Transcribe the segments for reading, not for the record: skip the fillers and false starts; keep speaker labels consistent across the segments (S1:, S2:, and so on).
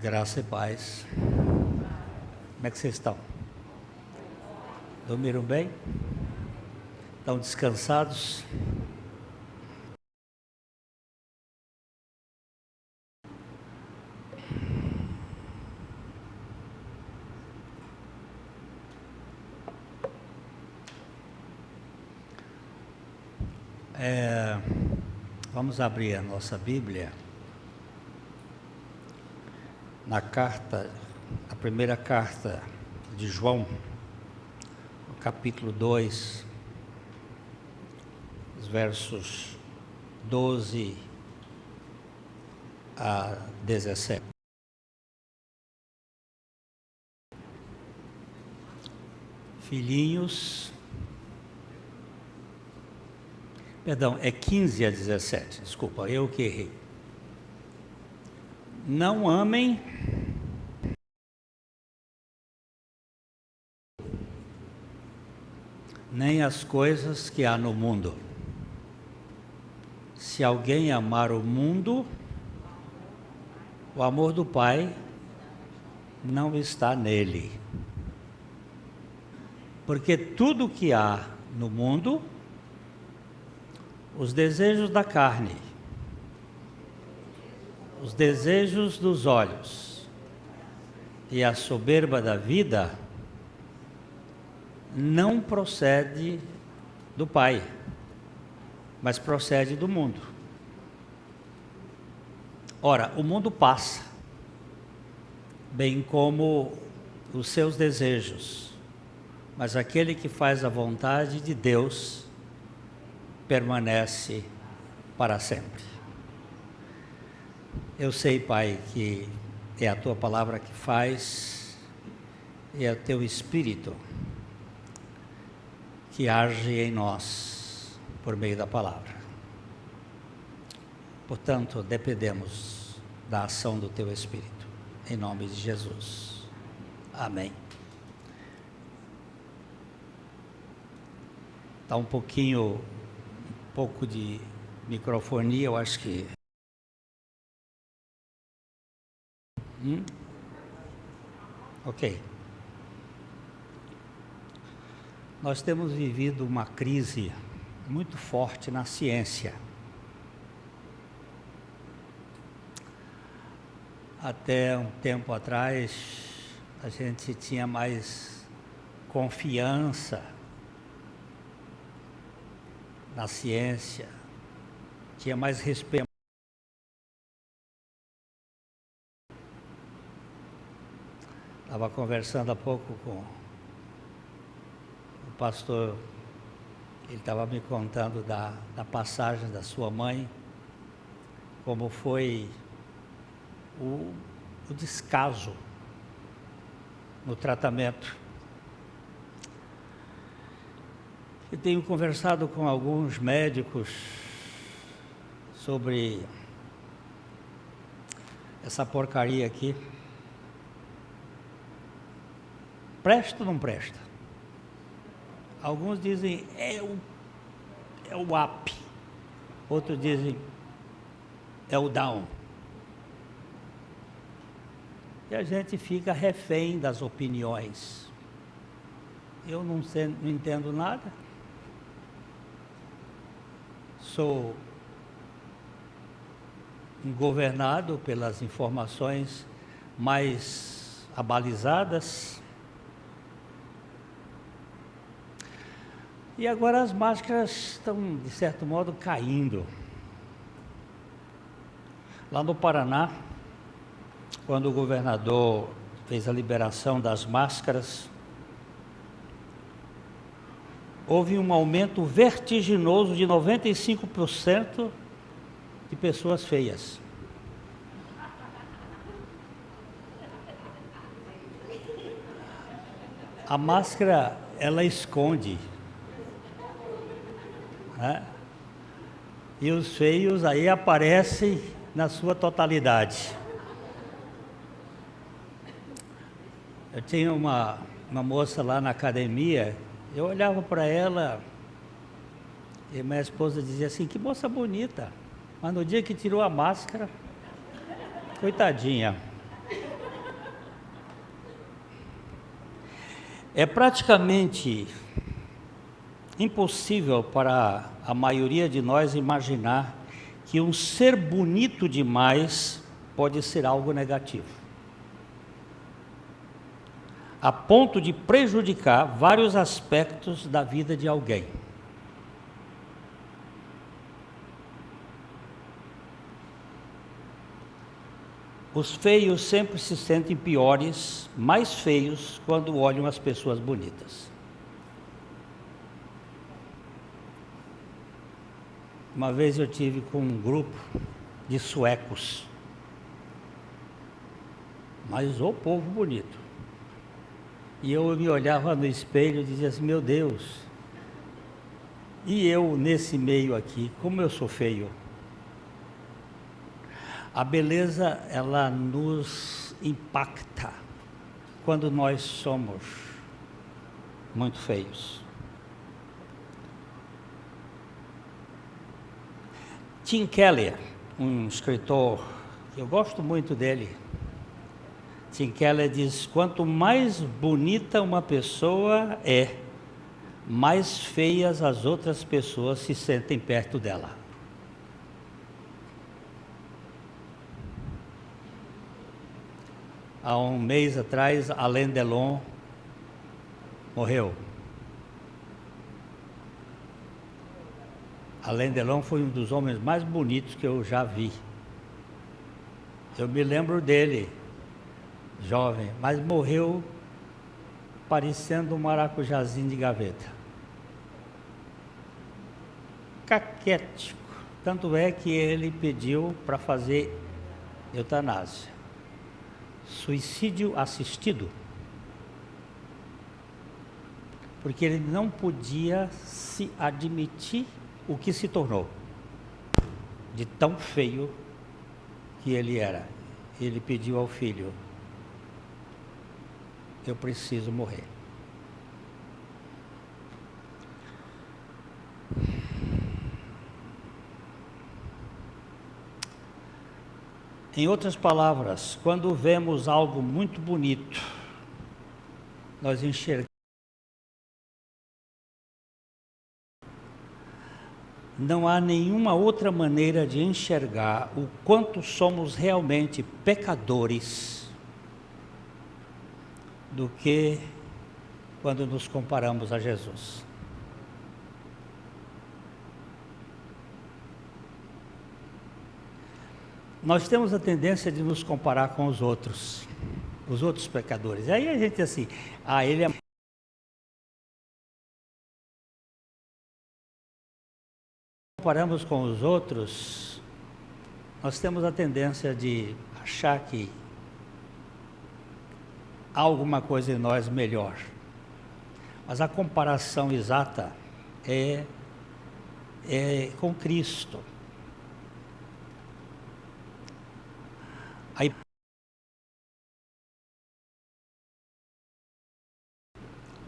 S1: Graça e paz. Como é que vocês estão? Dormiram bem? Estão descansados? Vamos abrir a nossa Bíblia a primeira carta de João, no capítulo 2, os versos 12 a 17. Filhinhos, perdão, é 15 a 17, desculpa, eu que errei. Não amem nem as coisas que há no mundo. Se alguém amar o mundo, o amor do Pai não está nele. Porque tudo que há no mundo, os desejos da carne, os desejos dos olhos e a soberba da vida, não procede do Pai, mas procede do mundo. Ora, o mundo passa, bem como os seus desejos, mas aquele que faz a vontade de Deus permanece para sempre. Eu sei, Pai, que é a Tua palavra que faz, e é o Teu Espírito que age em nós por meio da palavra. Portanto, dependemos da ação do Teu Espírito, em nome de Jesus. Amém. Está um pouco de microfonia, eu acho que... Ok. Nós temos vivido uma crise muito forte na ciência. Até um tempo atrás, a gente tinha mais confiança na ciência, tinha mais respeito. Estava conversando há pouco com o pastor, ele estava me contando da passagem da sua mãe, como foi o descaso no tratamento. Eu tenho conversado com alguns médicos sobre essa porcaria aqui. Presta ou não presta? Alguns dizem é o up, outros dizem é o down. E a gente fica refém das opiniões. Eu não entendo nada. Sou governado pelas informações mais abalizadas. E agora as máscaras estão, de certo modo, caindo. Lá no Paraná, quando o governador fez a liberação das máscaras, houve um aumento vertiginoso de 95% de pessoas feias. A máscara, ela esconde, né? E os feios aí aparecem na sua totalidade. Eu tinha uma moça lá na academia, eu olhava para ela e minha esposa dizia assim, que moça bonita, mas no dia que tirou a máscara, coitadinha, É praticamente impossível para a maioria de nós imaginar que um ser bonito demais pode ser algo negativo, a ponto de prejudicar vários aspectos da vida de alguém. Os feios sempre se sentem piores, mais feios, quando olham as pessoas bonitas. Uma vez eu tive com um grupo de suecos, mas o povo bonito. E eu me olhava no espelho e dizia assim, meu Deus, e eu nesse meio aqui, como eu sou feio? A beleza, ela nos impacta quando nós somos muito feios. Tim Keller, um escritor, eu gosto muito dele. Tim Keller diz, quanto mais bonita uma pessoa é, mais feias as outras pessoas se sentem perto dela. Há um mês atrás, Alain Delon morreu. Alain Delon foi um dos homens mais bonitos que eu já vi. Eu me lembro dele, jovem, mas morreu parecendo um maracujazinho de gaveta. Caquético. Tanto é que ele pediu para fazer eutanásia. Suicídio assistido. Porque ele não podia se admitir o que se tornou, de tão feio que ele era. Ele pediu ao filho, eu preciso morrer. Em outras palavras, quando vemos algo muito bonito, nós enxergamos. Não há nenhuma outra maneira de enxergar o quanto somos realmente pecadores do que quando nos comparamos a Jesus. Nós temos a tendência de nos comparar com os outros pecadores. Aí a gente assim, ele é... Comparamos com os outros, nós temos a tendência de achar que há alguma coisa em nós melhor. Mas a comparação exata é com Cristo.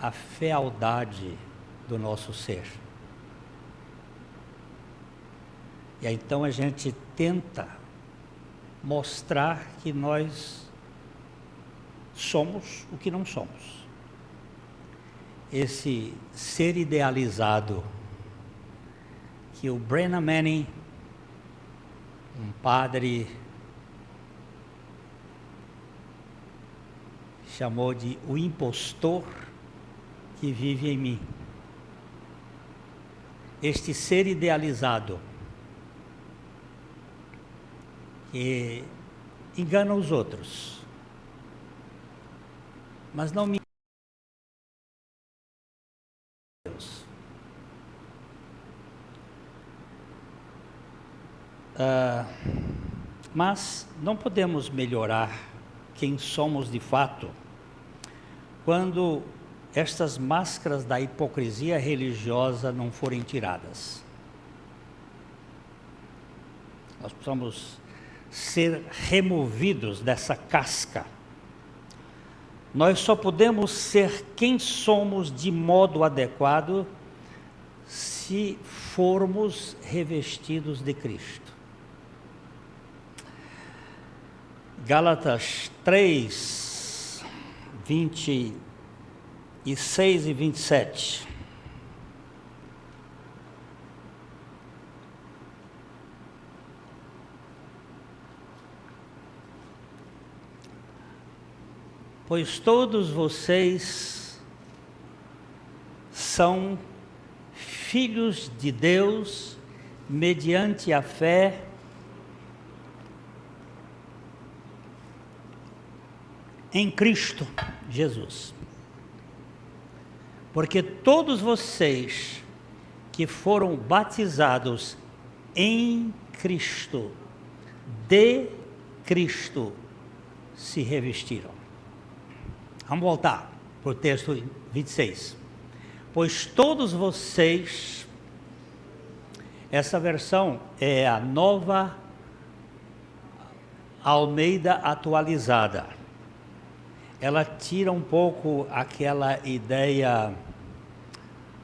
S1: A fealdade do nosso ser. E aí, então a gente tenta mostrar que nós somos o que não somos. Esse ser idealizado que o Brennan Manning, um padre, chamou de o impostor que vive em mim. Este ser idealizado que engana os outros, mas não me... Mas não podemos melhorar quem somos de fato quando estas máscaras da hipocrisia religiosa não forem tiradas. Nós precisamos ser removidos dessa casca. Nós só podemos ser quem somos de modo adequado se formos revestidos de Cristo. Gálatas 3, 20 e 6 e 27. Pois todos vocês são filhos de Deus mediante a fé em Cristo Jesus. Porque todos vocês que foram batizados em Cristo, de Cristo, se revestiram. Vamos voltar para o texto 26. Pois todos vocês, essa versão é a Nova Almeida atualizada. Ela tira um pouco aquela ideia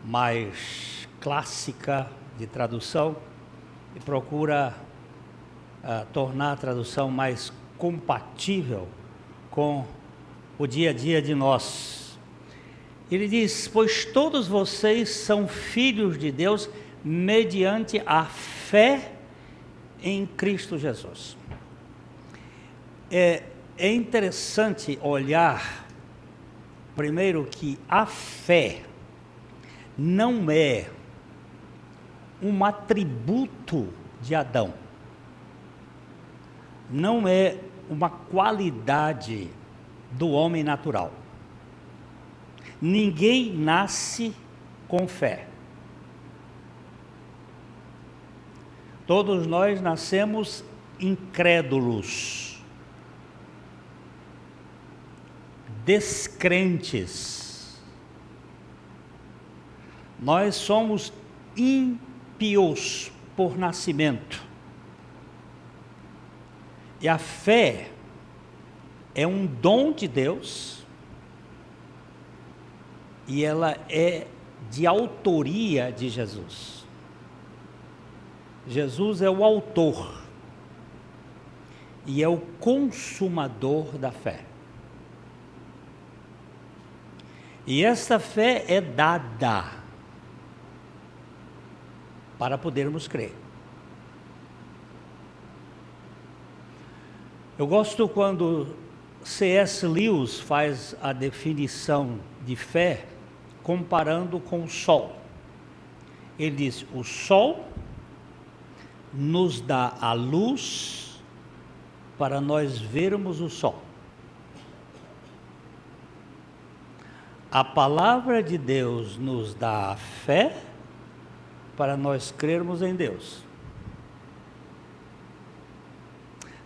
S1: mais clássica de tradução e procura tornar a tradução mais compatível com o dia a dia de nós. Ele diz: pois todos vocês são filhos de Deus mediante a fé em Cristo Jesus. É interessante olhar, primeiro, que a fé não é um atributo de Adão, não é uma qualidade do homem natural. Ninguém nasce com fé. Todos nós nascemos incrédulos, descrentes. Nós somos ímpios por nascimento. E a fé é um dom de Deus e ela é de autoria de Jesus. Jesus é o autor e é o consumador da fé. E esta fé é dada para podermos crer. Eu gosto quando C.S. Lewis faz a definição de fé comparando com o sol. Ele diz: o sol nos dá a luz para nós vermos o sol. A palavra de Deus nos dá a fé para nós crermos em Deus.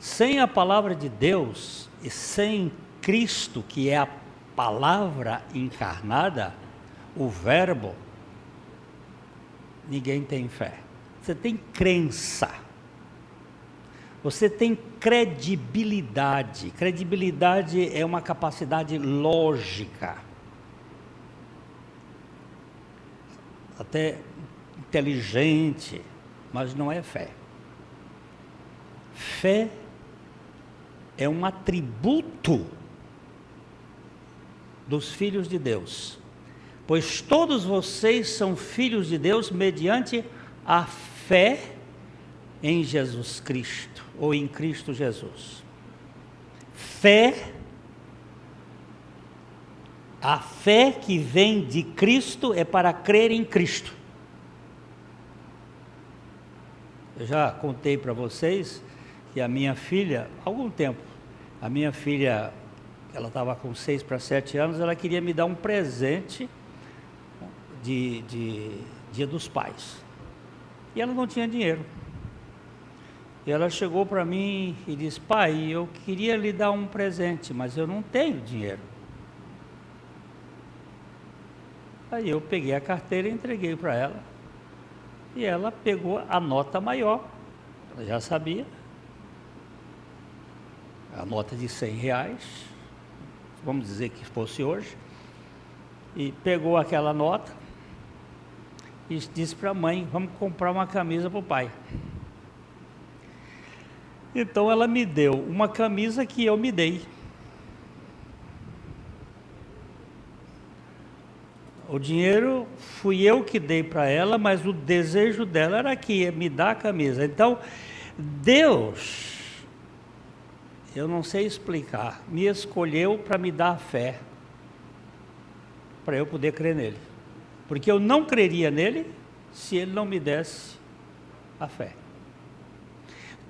S1: Sem a palavra de Deus e sem Cristo, que é a palavra encarnada, o verbo, ninguém tem fé. Você tem crença. Você tem credibilidade. Credibilidade é uma capacidade lógica, até inteligente, mas não é fé. Fé é um atributo dos filhos de Deus, pois todos vocês são filhos de Deus mediante a fé em Jesus Cristo, ou em Cristo Jesus. Fé, a fé que vem de Cristo é para crer em Cristo. Eu já contei para vocês que a minha filha, há algum tempo, a minha filha, ela estava com 6 para 7 anos, ela queria me dar um presente de Dia dos Pais. E ela não tinha dinheiro. E ela chegou para mim e disse: pai, eu queria lhe dar um presente, mas eu não tenho dinheiro. Aí eu peguei a carteira e entreguei para ela. E ela pegou a nota maior, ela já sabia, a nota de R$100, vamos dizer que fosse hoje, e pegou aquela nota e disse para a mãe: vamos comprar uma camisa para o pai. Então ela me deu uma camisa que eu me dei. O dinheiro fui eu que dei para ela, mas o desejo dela era que me dar a camisa. Então, Deus, eu não sei explicar, me escolheu para me dar fé, para eu poder crer nele. Porque eu não creria nele se ele não me desse a fé.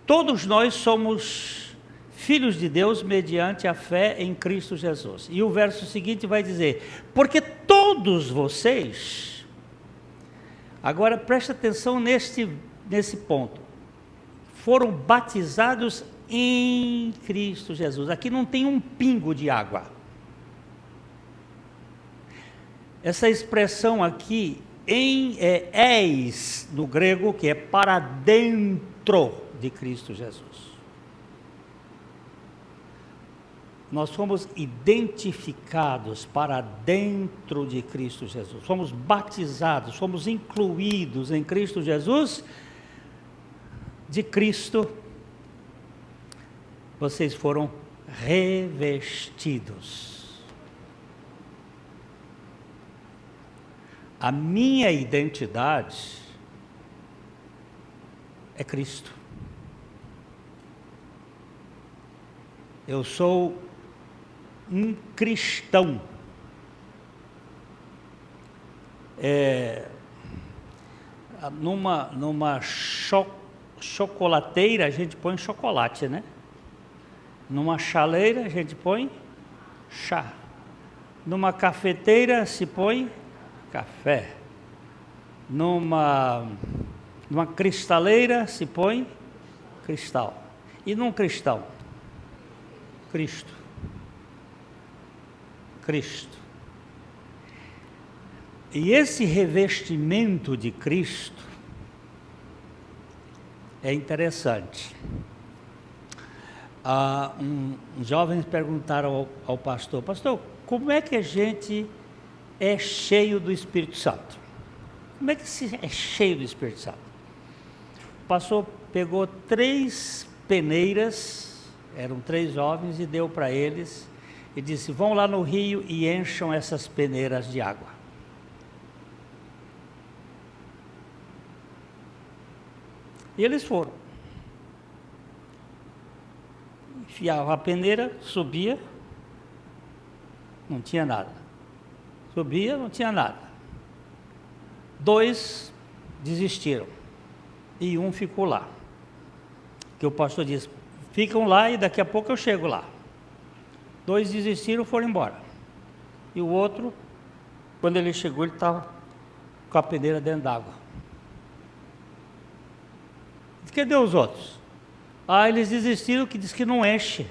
S1: Todos nós somos filhos de Deus mediante a fé em Cristo Jesus. E o verso seguinte vai dizer: porque todos vocês, agora preste atenção nesse ponto, foram batizados em Cristo Jesus. Aqui não tem um pingo de água. Essa expressão aqui, eis, no grego, que é para dentro de Cristo Jesus. Nós fomos identificados para dentro de Cristo Jesus. Fomos batizados, fomos incluídos em Cristo Jesus. De Cristo, vocês foram revestidos. A minha identidade é Cristo. Eu sou um cristão. Numa chocolateira a gente põe chocolate, né? Numa chaleira a gente põe chá. Numa cafeteira se põe café. Numa cristaleira se põe cristal. E num cristão? Cristo. Cristo. E esse revestimento de Cristo é interessante. Uns jovens perguntaram ao pastor: pastor, como é que a gente é cheio do Espírito Santo? Como é que se é cheio do Espírito Santo? O pastor pegou 3 peneiras, eram 3 jovens, e deu para eles, e disse: vão lá no rio e encham essas peneiras de água. E eles foram. Enfiavam a peneira, subia, não tinha nada. Subia, não tinha nada. 2 desistiram. E um ficou lá. Que o pastor disse: ficam lá e daqui a pouco eu chego lá. 2 desistiram, foram embora. E o outro, quando ele chegou, ele estava com a peneira dentro d'água. Cadê os outros? Eles desistiram, que diz que não enche.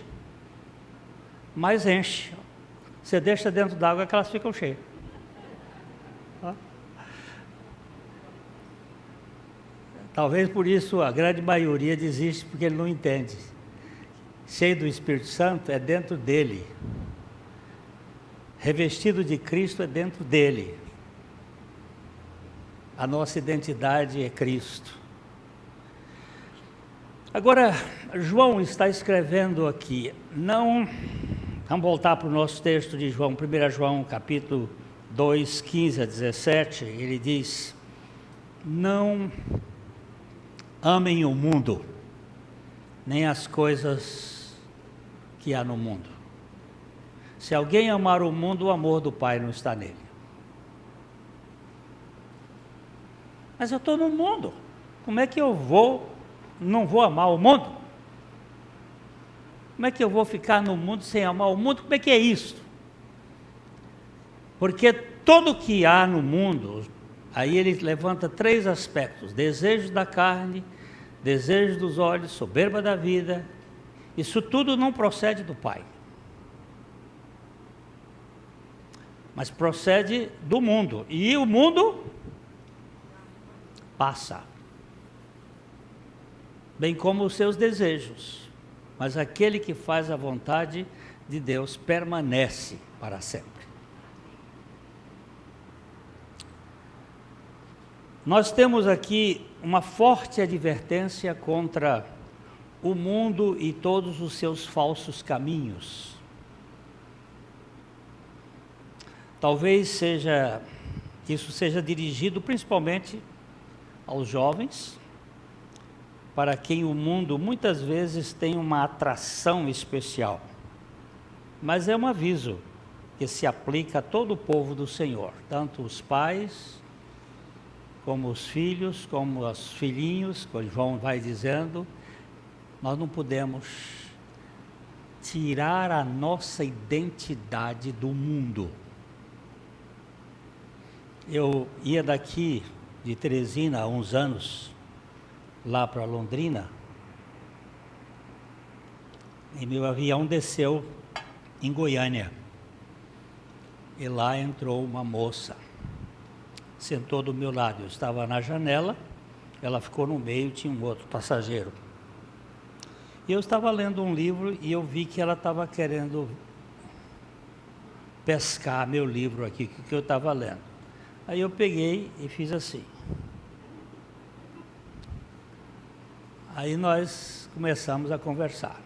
S1: Mas enche. Você deixa dentro d'água que elas ficam cheias. Talvez por isso a grande maioria desiste, porque ele não entende. Cheio do Espírito Santo é dentro dele. Revestido de Cristo é dentro dele. A nossa identidade é Cristo. Agora, João está escrevendo aqui, vamos voltar para o nosso texto de João, 1 João capítulo 2, 15 a 17, ele diz: não amem o mundo, nem as coisas que há no mundo. Se alguém amar o mundo, o amor do Pai não está nele. Mas eu estou no mundo, como é que eu não vou amar o mundo? Como é que eu vou ficar no mundo sem amar o mundo? Como é que é isso? Porque tudo que há no mundo, aí ele levanta 3 aspectos: desejo da carne, desejo dos olhos, soberba da vida. Isso tudo não procede do Pai, mas procede do mundo. E o mundo passa, bem como os seus desejos, mas aquele que faz a vontade de Deus permanece para sempre. Nós temos aqui uma forte advertência contra o mundo e todos os seus falsos caminhos. Talvez seja que isso seja dirigido principalmente aos jovens, para quem o mundo muitas vezes tem uma atração especial. Mas é um aviso que se aplica a todo o povo do Senhor, tanto os pais, como os filhos, como os filhinhos, como João vai dizendo. Nós não podemos tirar a nossa identidade do mundo. Eu ia daqui de Teresina há uns anos, lá para Londrina, e meu avião desceu em Goiânia. E lá entrou uma moça, sentou do meu lado. Eu estava na janela, ela ficou no meio, tinha um outro passageiro. E eu estava lendo um livro e eu vi que ela estava querendo pescar meu livro aqui, que eu estava lendo. Aí eu peguei e fiz assim. Aí nós começamos a conversar.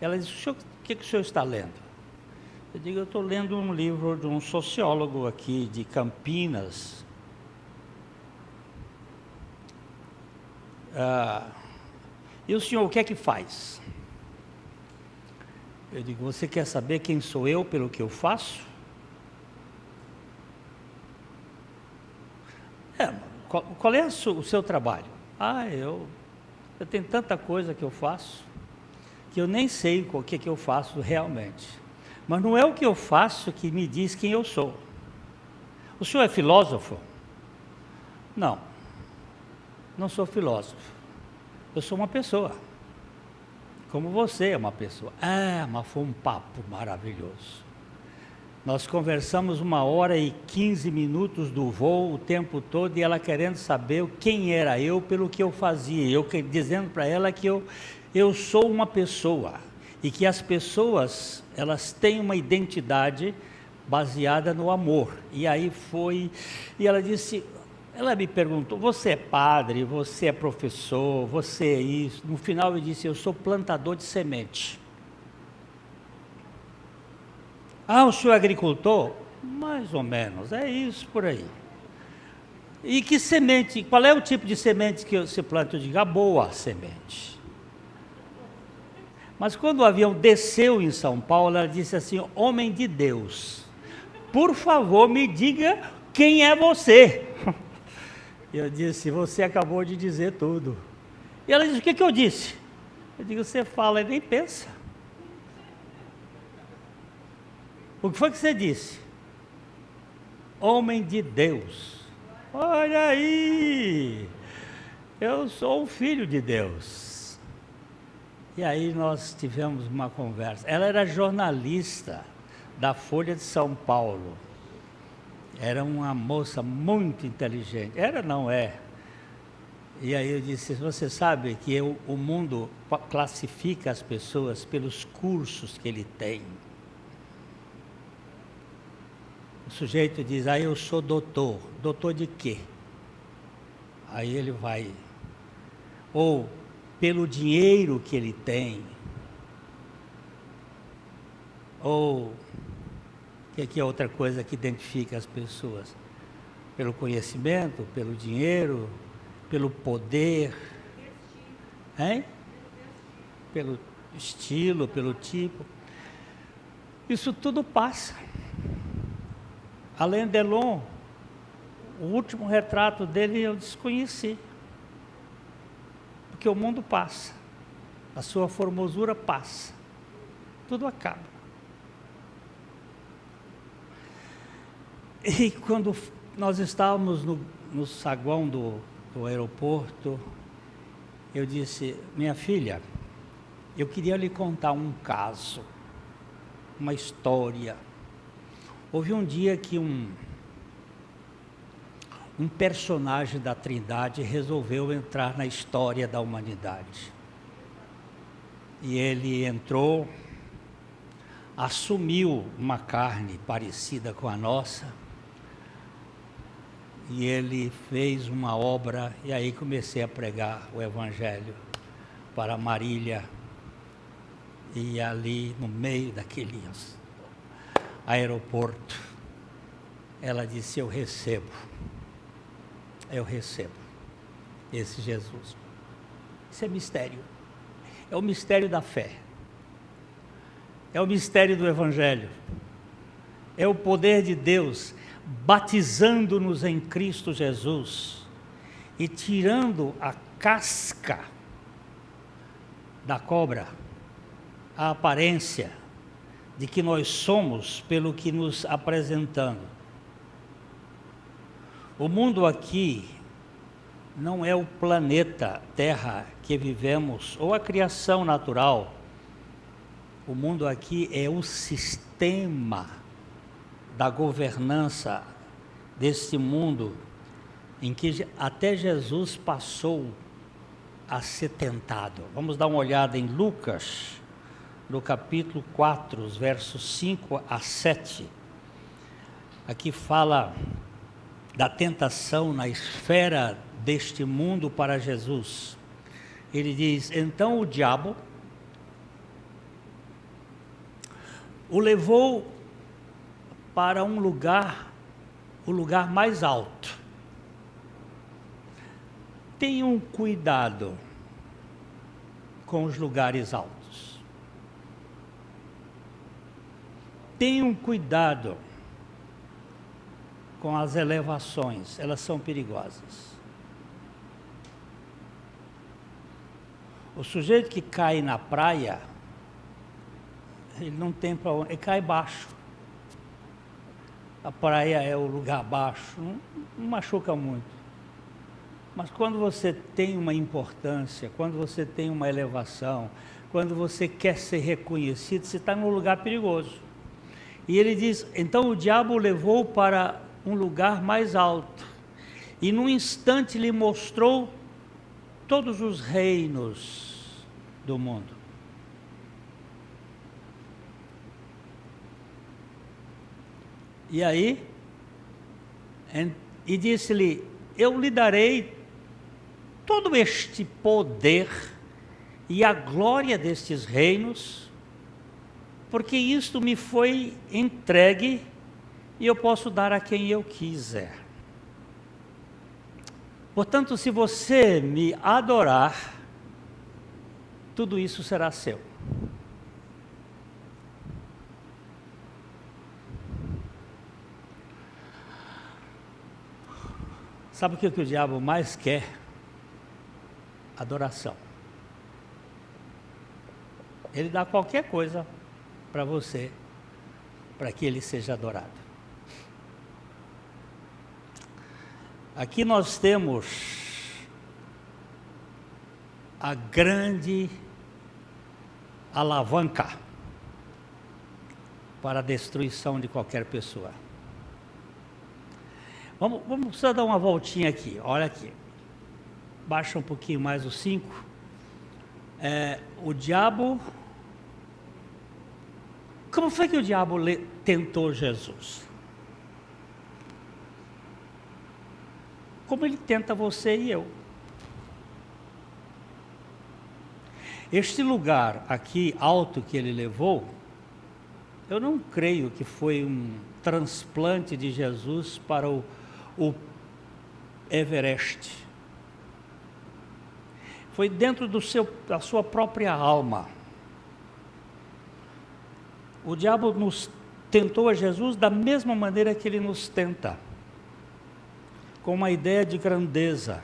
S1: Ela disse: o que o senhor está lendo? Eu digo: eu estou lendo um livro de um sociólogo aqui de Campinas. E o senhor o que é que faz? Eu digo: você quer saber quem sou eu pelo que eu faço? Qual é o seu trabalho? Eu tenho tanta coisa que eu faço, que eu nem sei o que eu faço realmente. Mas não é o que eu faço que me diz quem eu sou. O senhor é filósofo? Não, não sou filósofo. Eu sou uma pessoa, como você é uma pessoa. Mas foi um papo maravilhoso. Nós conversamos 1h15 do voo, o tempo todo, e ela querendo saber quem era eu pelo que eu fazia. Eu dizendo para ela que eu sou uma pessoa, e que as pessoas, elas têm uma identidade baseada no amor. E aí e ela disse, ela me perguntou: você é padre, você é professor, você é isso? No final eu disse: eu sou plantador de semente. O senhor é agricultor? Mais ou menos, é isso por aí. E que semente, qual é o tipo de semente que você planta? Eu digo: a boa semente. Mas quando o avião desceu em São Paulo, ela disse assim: homem de Deus, por favor me diga quem é você. Eu disse: você acabou de dizer tudo. E ela disse: o que eu disse? Eu digo: você fala e nem pensa. O que foi que você disse? Homem de Deus. Olha aí, eu sou um filho de Deus. E aí nós tivemos uma conversa. Ela era jornalista da Folha de São Paulo. Era uma moça muito inteligente. Era, não é? E aí eu disse: você sabe que o mundo classifica as pessoas pelos cursos que ele tem. O sujeito diz: eu sou doutor. Doutor de quê? Aí ele vai. Ou pelo dinheiro que ele tem. Ou o que é outra coisa que identifica as pessoas? Pelo conhecimento, pelo dinheiro, pelo poder, hein? Pelo estilo, pelo tipo. Isso tudo passa. Alain Delon, o último retrato dele eu desconheci. Porque o mundo passa, a sua formosura passa, tudo acaba. E quando nós estávamos no saguão do aeroporto, eu disse: minha filha, eu queria lhe contar um caso, uma história. Houve um dia que um personagem da Trindade resolveu entrar na história da humanidade. E ele entrou, assumiu uma carne parecida com a nossa, e ele fez uma obra, e aí comecei a pregar o Evangelho para Marília, e ali no meio daquele aeroporto, ela disse: eu recebo esse Jesus. Isso é mistério, é o mistério da fé, é o mistério do Evangelho, é o poder de Deus batizando-nos em Cristo Jesus e tirando a casca da cobra, a aparência de que nós somos pelo que nos apresentando. O mundo aqui não é o planeta Terra que vivemos, ou a criação natural. O mundo aqui é o sistema da governança desse mundo, em que até Jesus passou a ser tentado. Vamos dar uma olhada em Lucas, no capítulo 4, os versos 5 a 7. Aqui fala da tentação na esfera deste mundo para Jesus. Ele diz: então o diabo o levou para o lugar mais alto. Tenham cuidado com os lugares altos. Tenham cuidado com as elevações, elas são perigosas. O sujeito que cai na praia, ele não tem para onde, ele cai baixo. A praia é o lugar baixo, não machuca muito. Mas quando você tem uma importância, quando você tem uma elevação, quando você quer ser reconhecido, você está num lugar perigoso. E ele diz: então o diabo o levou para um lugar mais alto, e num instante lhe mostrou todos os reinos do mundo. E aí, e disse-lhe: eu lhe darei todo este poder e a glória destes reinos, porque isto me foi entregue e eu posso dar a quem eu quiser. Portanto, se você me adorar, tudo isso será seu. Sabe o que o diabo mais quer? Adoração. Ele dá qualquer coisa para você, para que ele seja adorado. Aqui nós temos a grande alavanca para a destruição de qualquer pessoa. Vamos só dar uma voltinha aqui, olha aqui. Baixa um pouquinho mais o 5. O diabo... Como foi que o diabo tentou Jesus? Como ele tenta você e eu. Este lugar aqui alto que ele levou, eu não creio que foi um transplante de Jesus para o Everest. Foi dentro da sua própria alma. O diabo nos tentou a Jesus da mesma maneira que ele nos tenta, com uma ideia de grandeza,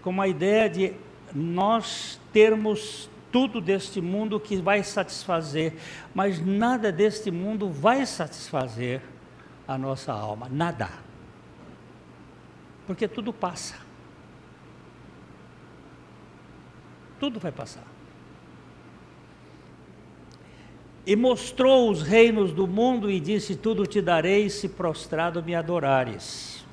S1: com uma ideia de nós termos tudo deste mundo que vai satisfazer, mas nada deste mundo vai satisfazer a nossa alma, nada, porque tudo passa, tudo vai passar. E mostrou os reinos do mundo e disse: tudo te darei se prostrado me adorares.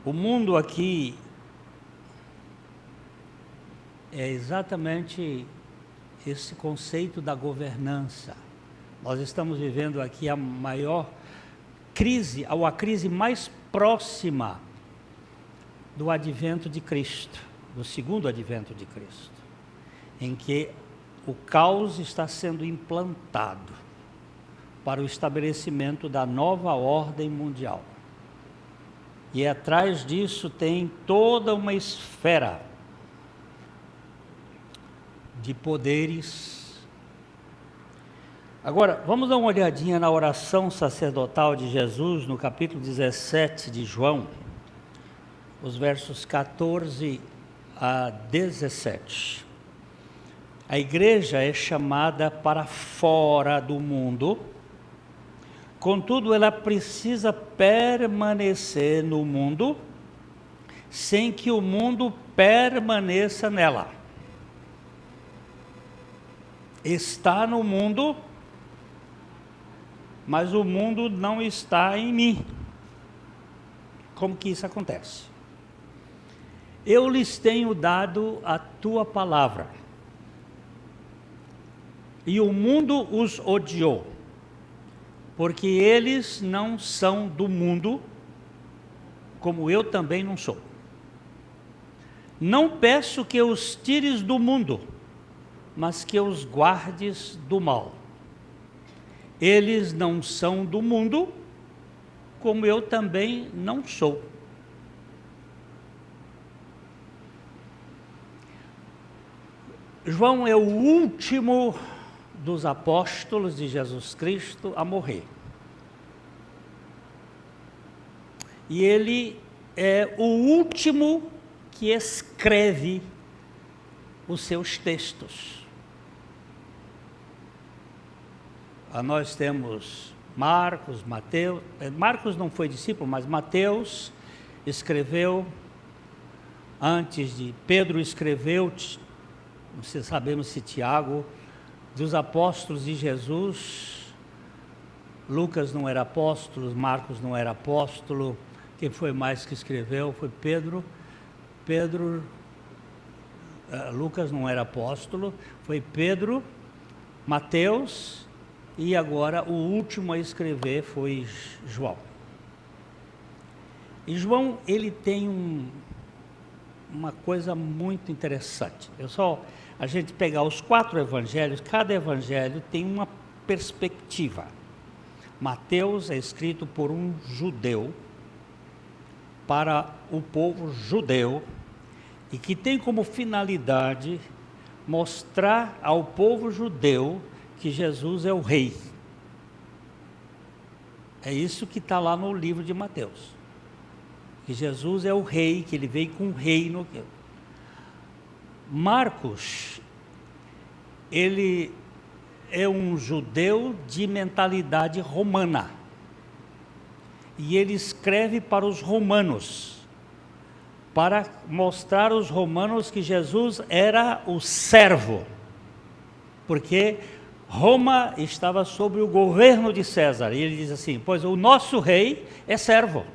S1: O mundo aqui é exatamente esse conceito da governança. Nós estamos vivendo aqui a maior crise, ou a crise mais próxima do advento de Cristo, do segundo advento de Cristo, em que o caos está sendo implantado para o estabelecimento da nova ordem mundial. E atrás disso tem toda uma esfera de poderes. Agora, vamos dar uma olhadinha na oração sacerdotal de Jesus, no capítulo 17 de João, os versos 14 a 17. A igreja é chamada para fora do mundo, contudo, ela precisa permanecer no mundo, sem que o mundo permaneça nela. Está no mundo, mas o mundo não está em mim. Como que isso acontece? Eu lhes tenho dado a tua palavra, e o mundo os odiou, porque eles não são do mundo, como eu também não sou. Não peço que os tires do mundo, mas que os guardes do mal. Eles não são do mundo, como eu também não sou. João é o último dos apóstolos de Jesus Cristo a morrer. E ele é o último que escreve os seus textos. Nós temos Marcos, Mateus. Marcos não foi discípulo, mas Mateus escreveu antes de Pedro escreveu. Não sei, sabemos se Tiago, dos apóstolos de Jesus, Lucas não era apóstolo, Marcos não era apóstolo, quem foi mais que escreveu foi Pedro. Lucas não era apóstolo, foi Pedro, Mateus, e agora o último a escrever foi João. E João, ele tem uma coisa muito interessante. A gente pegar os 4 evangelhos, cada evangelho tem uma perspectiva. Mateus é escrito por um judeu, para o povo judeu, e que tem como finalidade mostrar ao povo judeu que Jesus é o rei. É isso que está lá no livro de Mateus. Que Jesus é o rei, que ele veio com o reino. Marcos, ele é um judeu de mentalidade romana. E ele escreve para os romanos, para mostrar aos romanos que Jesus era o servo, porque Roma estava sob o governo de César. E ele diz assim: pois o nosso rei é servo.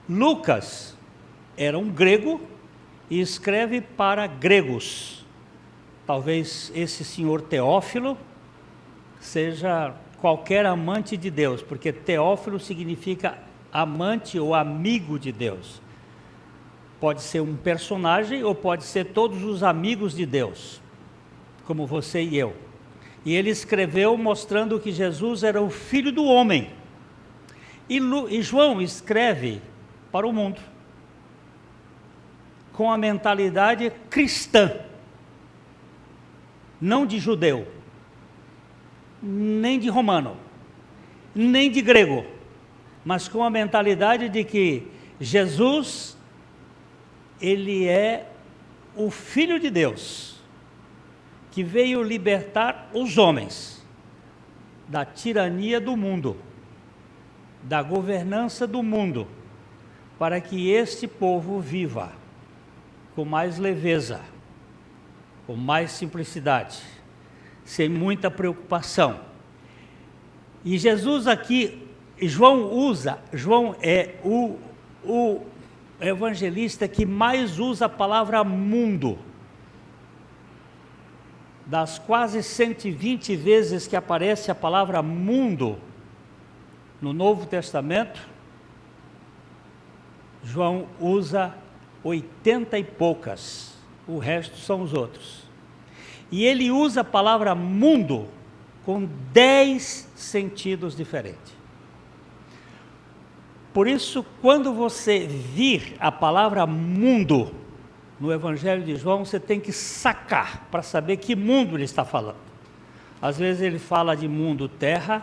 S1: Lucas era um grego e escreve para gregos. Talvez esse senhor Teófilo seja qualquer amante de Deus, porque Teófilo significa amante ou amigo de Deus. Pode ser um personagem ou pode ser todos os amigos de Deus, como você e eu. E ele escreveu mostrando que Jesus era o Filho do homem. E João escreve para o mundo, com a mentalidade cristã, não de judeu, nem de romano, nem de grego, mas com a mentalidade de que Jesus, ele é o Filho de Deus, que veio libertar os homens da tirania do mundo, da governança do mundo, para que este povo viva com mais leveza, com mais simplicidade, sem muita preocupação. E Jesus aqui, João é o evangelista que mais usa a palavra mundo. Das quase 120 vezes que aparece a palavra mundo no Novo Testamento, João usa 80 e poucas, o resto são os outros. E ele usa a palavra mundo com 10 sentidos diferentes. Por isso, quando você vir a palavra mundo no Evangelho de João, você tem que sacar para saber que mundo ele está falando. Às vezes ele fala de mundo terra,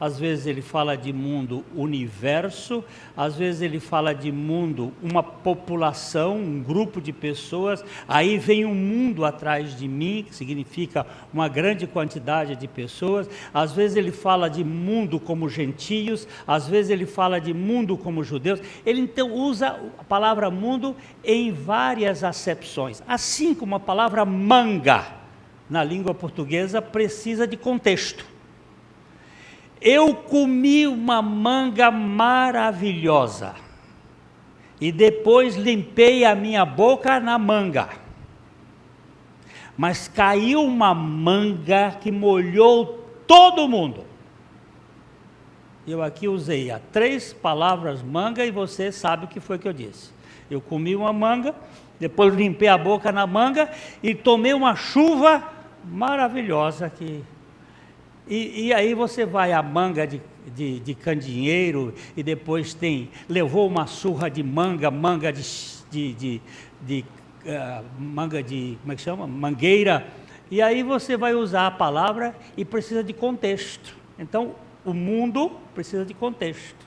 S1: às vezes ele fala de mundo universo, às vezes ele fala de mundo uma população, um grupo de pessoas, aí vem um mundo atrás de mim, que significa uma grande quantidade de pessoas, às vezes ele fala de mundo como gentios, às vezes ele fala de mundo como judeus, ele então usa a palavra mundo em várias acepções, assim como a palavra manga, na língua portuguesa, precisa de contexto. Eu comi uma manga maravilhosa e depois limpei a minha boca na manga, mas caiu uma manga que molhou todo mundo. Eu aqui usei as 3 palavras manga e você sabe o que foi que eu disse. Eu comi uma manga, depois limpei a boca na manga e tomei uma chuva maravilhosa que... E aí você vai a manga de candeeiro e depois levou uma surra de manga de como é que chama? Mangueira, e aí você vai usar a palavra e precisa de contexto. Então, o mundo precisa de contexto.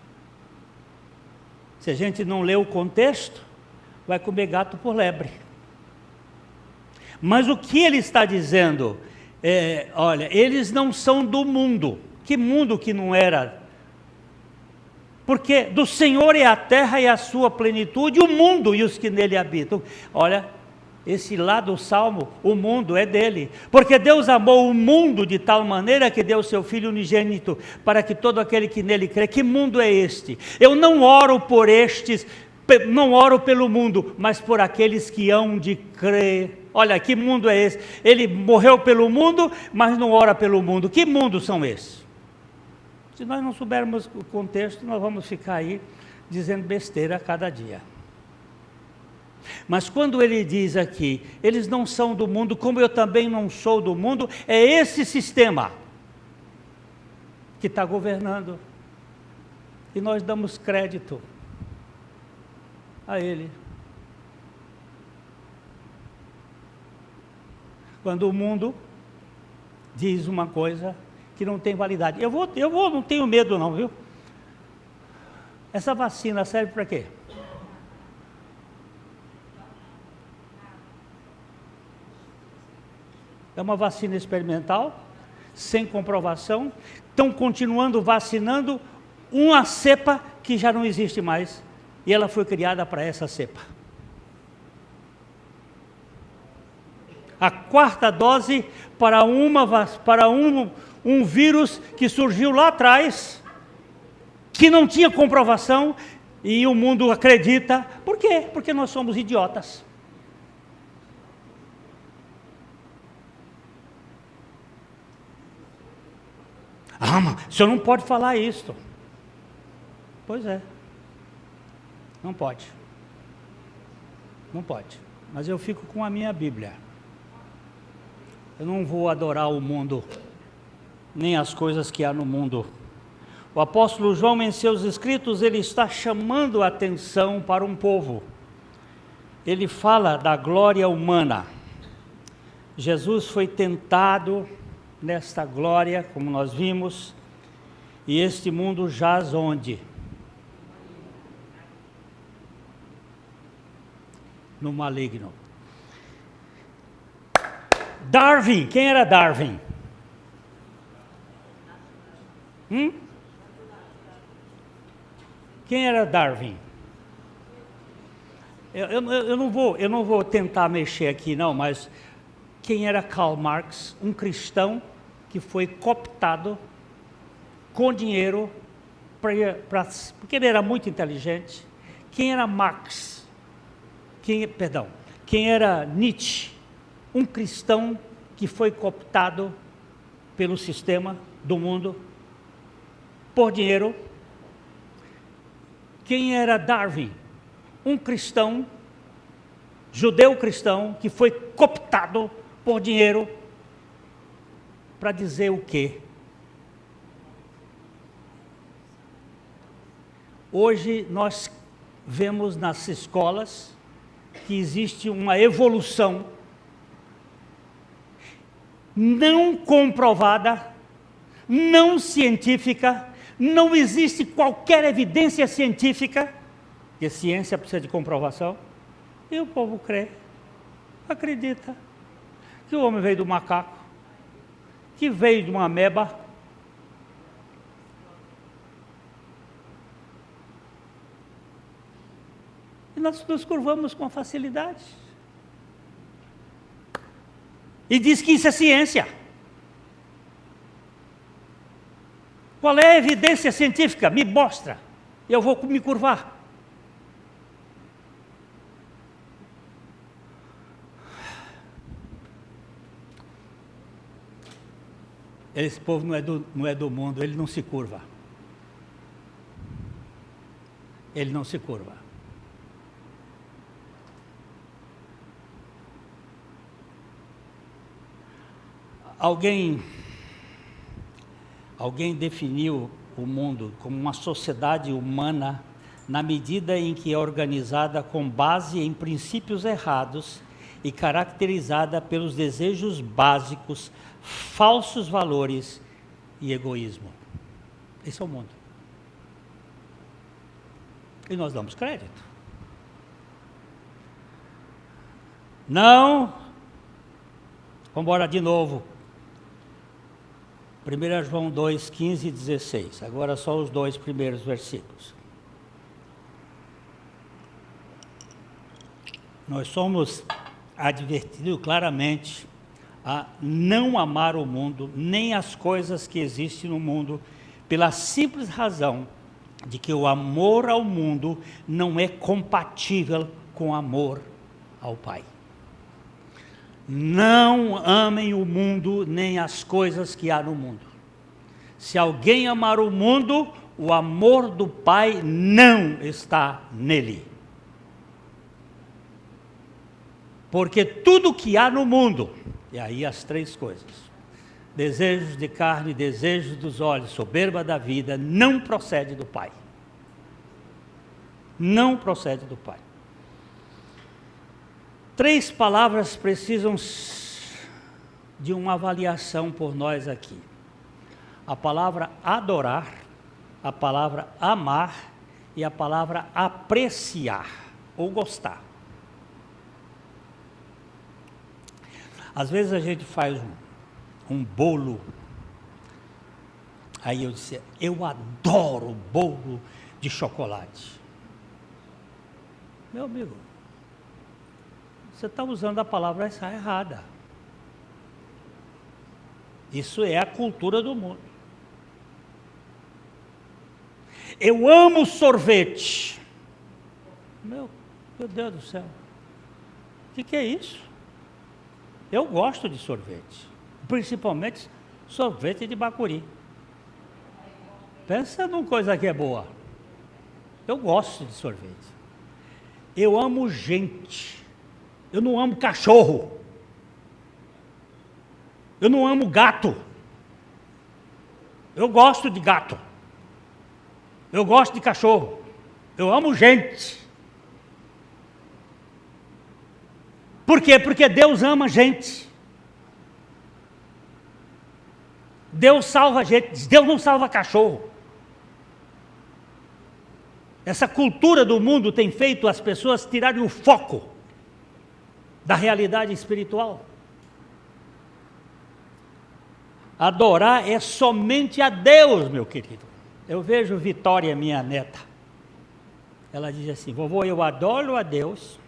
S1: Se a gente não lê o contexto, vai comer gato por lebre. Mas o que ele está dizendo? Olha, eles não são do mundo. Que mundo que não era? Porque do Senhor é a terra e a sua plenitude, o mundo e os que nele habitam. Olha, esse lá do Salmo, o mundo é dele. Porque Deus amou o mundo de tal maneira que deu o seu Filho unigênito, para que todo aquele que nele crê. Que mundo é este? Eu não oro por estes, não oro pelo mundo, mas por aqueles que hão de crer. Olha, que mundo é esse? Ele morreu pelo mundo, mas não ora pelo mundo. Que mundo são esses? Se nós não soubermos o contexto, nós vamos ficar aí dizendo besteira a cada dia. Mas quando ele diz aqui, eles não são do mundo, como eu também não sou do mundo, é esse sistema que está governando. E nós damos crédito a ele. Quando o mundo diz uma coisa que não tem validade. Eu não tenho medo não, viu? Essa vacina serve para quê? É uma vacina experimental, sem comprovação. Estão continuando vacinando uma cepa que já não existe mais. E ela foi criada para essa cepa. A 4ª dose para um vírus que surgiu lá atrás, que não tinha comprovação, e o mundo acredita. Por quê? Porque nós somos idiotas. Mas o senhor não pode falar isso. Pois é. Não pode. Não pode. Mas eu fico com a minha Bíblia. Eu não vou adorar o mundo, nem as coisas que há no mundo. O apóstolo João, em seus escritos, ele está chamando a atenção para um povo. Ele fala da glória humana. Jesus foi tentado nesta glória, como nós vimos, e este mundo jaz onde? No maligno. Darwin, quem era Darwin? Quem era Darwin? Eu não vou tentar mexer aqui não, mas quem era Karl Marx? Um cristão que foi cooptado com dinheiro, porque ele era muito inteligente. Quem era Marx? Quem era Nietzsche? Um cristão que foi cooptado pelo sistema do mundo por dinheiro. Quem era Darwin? Um cristão, judeu cristão, que foi cooptado por dinheiro para dizer o quê? Hoje nós vemos nas escolas que existe uma evolução não comprovada, não científica, não existe qualquer evidência científica, que ciência precisa de comprovação, e o povo crê, acredita, que o homem veio do macaco, que veio de uma ameba. E nós nos curvamos com facilidade. E diz que isso é ciência. Qual é a evidência científica? Me mostra. Eu vou me curvar. Esse povo não é do mundo, ele não se curva. Ele não se curva. Alguém definiu o mundo como uma sociedade humana na medida em que é organizada com base em princípios errados e caracterizada pelos desejos básicos, falsos valores e egoísmo. Esse é o mundo. E nós damos crédito. Não. Vamos embora de novo. 1 João 2, 15 e 16. Agora só os 2 primeiros versículos. Nós somos advertidos claramente a não amar o mundo, nem as coisas que existem no mundo, pela simples razão de que o amor ao mundo não é compatível com o amor ao Pai. Não amem o mundo, nem as coisas que há no mundo. Se alguém amar o mundo, o amor do Pai não está nele. Porque tudo que há no mundo, e aí as 3 coisas, desejos de carne, desejos dos olhos, soberba da vida, não procede do Pai. Não procede do Pai. 3 palavras precisam de uma avaliação por nós aqui. A palavra adorar, a palavra amar e a palavra apreciar ou gostar. Às vezes a gente faz um bolo, aí eu disse, eu adoro bolo de chocolate. Meu amigo, você está usando a palavra errada. Isso é a cultura do mundo. Eu amo sorvete. Meu Deus do céu. O que é isso? Eu gosto de sorvete. Principalmente sorvete de bacuri. Pensa numa coisa que é boa. Eu gosto de sorvete. Eu amo gente. Eu não amo cachorro. Eu não amo gato. Eu gosto de gato. Eu gosto de cachorro. Eu amo gente. Por quê? Porque Deus ama gente. Deus salva gente. Deus não salva cachorro. Essa cultura do mundo tem feito as pessoas tirarem o foco da realidade espiritual. Adorar é somente a Deus, meu querido. Eu vejo Vitória, minha neta. Ela diz assim, vovô, eu adoro a Deus,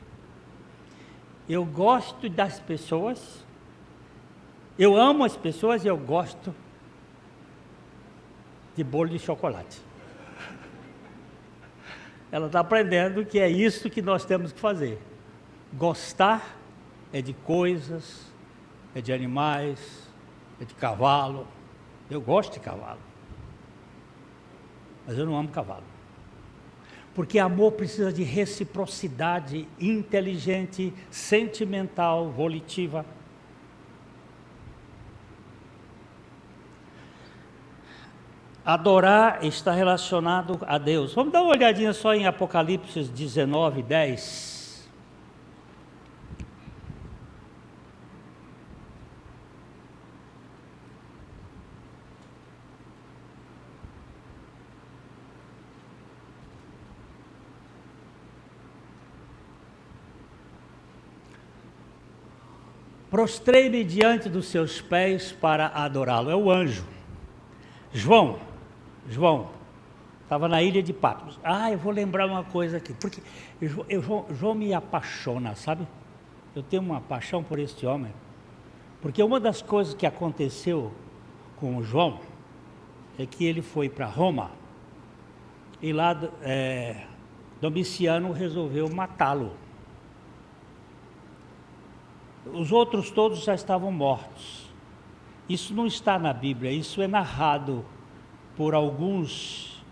S1: eu gosto das pessoas, eu amo as pessoas e eu gosto de bolo de chocolate. Ela está aprendendo que é isso que nós temos que fazer. Gostar é de coisas, é de animais, é de cavalo. Eu gosto de cavalo. Mas eu não amo cavalo. Porque amor precisa de reciprocidade inteligente, sentimental, volitiva. Adorar está relacionado a Deus. Vamos dar uma olhadinha só em Apocalipse 19, 10. Prostrei-me diante dos seus pés para adorá-lo. É o anjo. João, estava na ilha de Patmos. Eu vou lembrar uma coisa aqui, porque João me apaixona, sabe? Eu tenho uma paixão por este homem, porque uma das coisas que aconteceu com o João é que ele foi para Roma, e lá Domiciano resolveu matá-lo. Os outros todos já estavam mortos. Isso não está na Bíblia, isso é narrado por alguns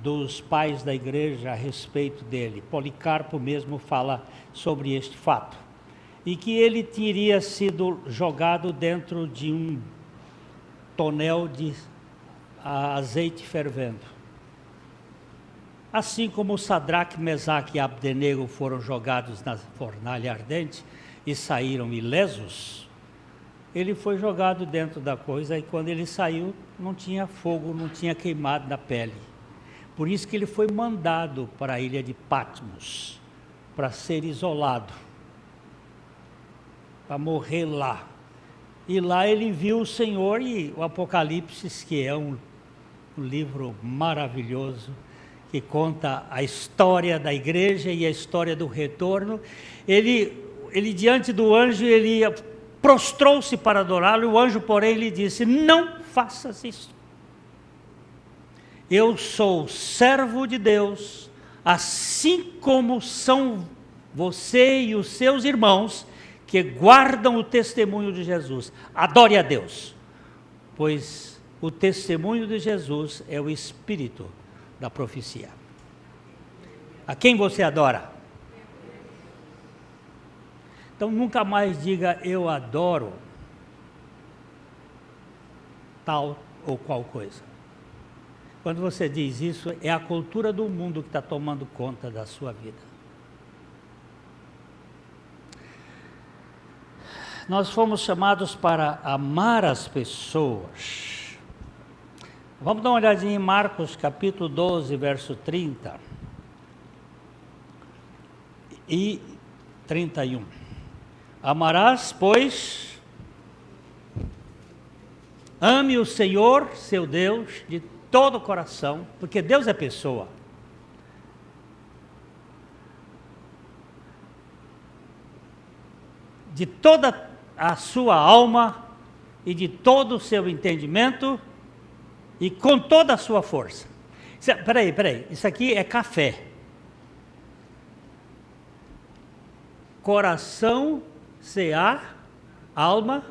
S1: dos pais da igreja a respeito dele. Policarpo mesmo fala sobre este fato. E que ele teria sido jogado dentro de um tonel de azeite fervendo. Assim como Sadraque, Mesaque e Abdenego foram jogados na fornalha ardente e saíram ilesos, ele foi jogado dentro da coisa, e quando ele saiu, não tinha fogo, não tinha queimado na pele. Por isso que ele foi mandado para a ilha de Patmos, para ser isolado, para morrer lá. E lá ele viu o Senhor, e o Apocalipse, que é um livro maravilhoso, que conta a história da igreja e a história do retorno. Ele diante do anjo, ele prostrou-se para adorá-lo, e o anjo, porém, lhe disse: não faças isso. Eu sou servo de Deus, assim como são você e os seus irmãos, que guardam o testemunho de Jesus. Adore a Deus, pois o testemunho de Jesus é o espírito da profecia. A quem você adora? Então nunca mais diga eu adoro tal ou qual coisa. Quando você diz isso, é a cultura do mundo que está tomando conta da sua vida. Nós fomos chamados para amar as pessoas. Vamos dar uma olhadinha em Marcos capítulo 12, verso 30 e 31. Amarás, pois, ame o Senhor, seu Deus, de todo o coração, porque Deus é pessoa. De toda a sua alma e de todo o seu entendimento e com toda a sua força. Peraí, isso aqui é café. Coração, CA, alma,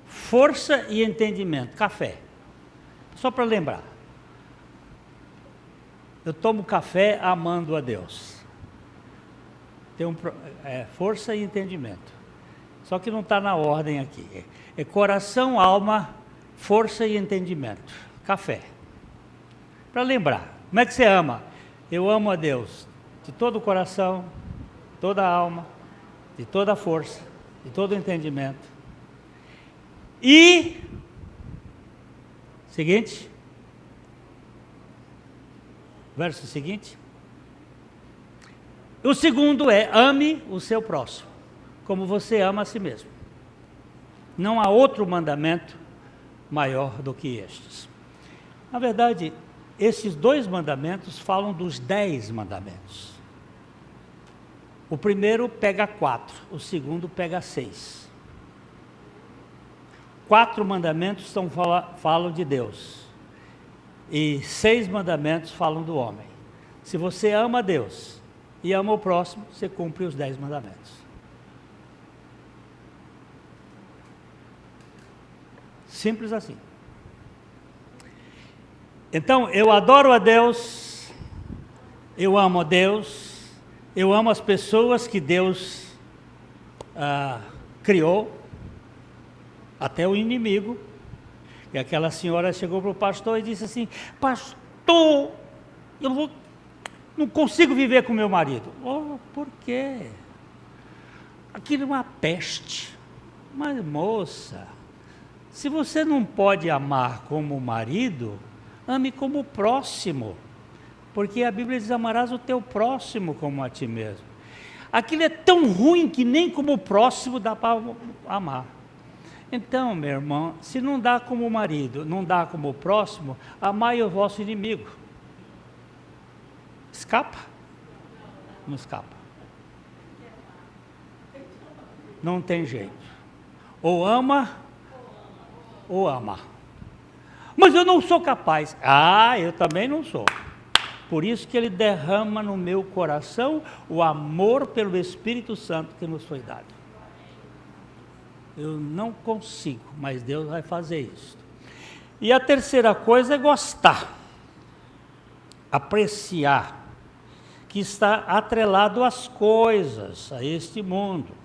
S1: força e entendimento, café. Só para lembrar. Eu tomo café amando a Deus. Tem força e entendimento. Só que não está na ordem aqui. É coração, alma, força e entendimento. Café. Para lembrar. Como é que você ama? Eu amo a Deus de todo o coração, toda a alma, de toda a força, de todo o entendimento. E, seguinte, verso seguinte. O segundo é: ame o seu próximo, como você ama a si mesmo. Não há outro mandamento maior do que estes. Na verdade, esses dois mandamentos falam dos 10 mandamentos. O primeiro pega 4, o segundo pega 6. 4 mandamentos falam de Deus, e 6 mandamentos falam do homem. Se você ama a Deus e ama o próximo, você cumpre os 10 mandamentos. Simples assim. Então, eu adoro a Deus, eu amo a Deus, eu amo as pessoas que Deus criou, até o inimigo. E aquela senhora chegou para o pastor e disse assim: pastor, não consigo viver com meu marido. Oh, por quê? Aquilo é uma peste. Mas moça, se você não pode amar como o marido, ame como o próximo. Porque a Bíblia diz: amarás o teu próximo como a ti mesmo. Aquilo é tão ruim que nem como o próximo dá para amar. Então, meu irmão, se não dá como o marido, não dá como o próximo, amai o vosso inimigo. Escapa? Não escapa. Não tem jeito. Ou ama, ou ama. Mas eu não sou capaz. Ah, eu também não sou. Por isso que ele derrama no meu coração o amor pelo Espírito Santo que nos foi dado. Eu não consigo, mas Deus vai fazer isso. E a terceira coisa é gostar, apreciar, que está atrelado às coisas, a este mundo.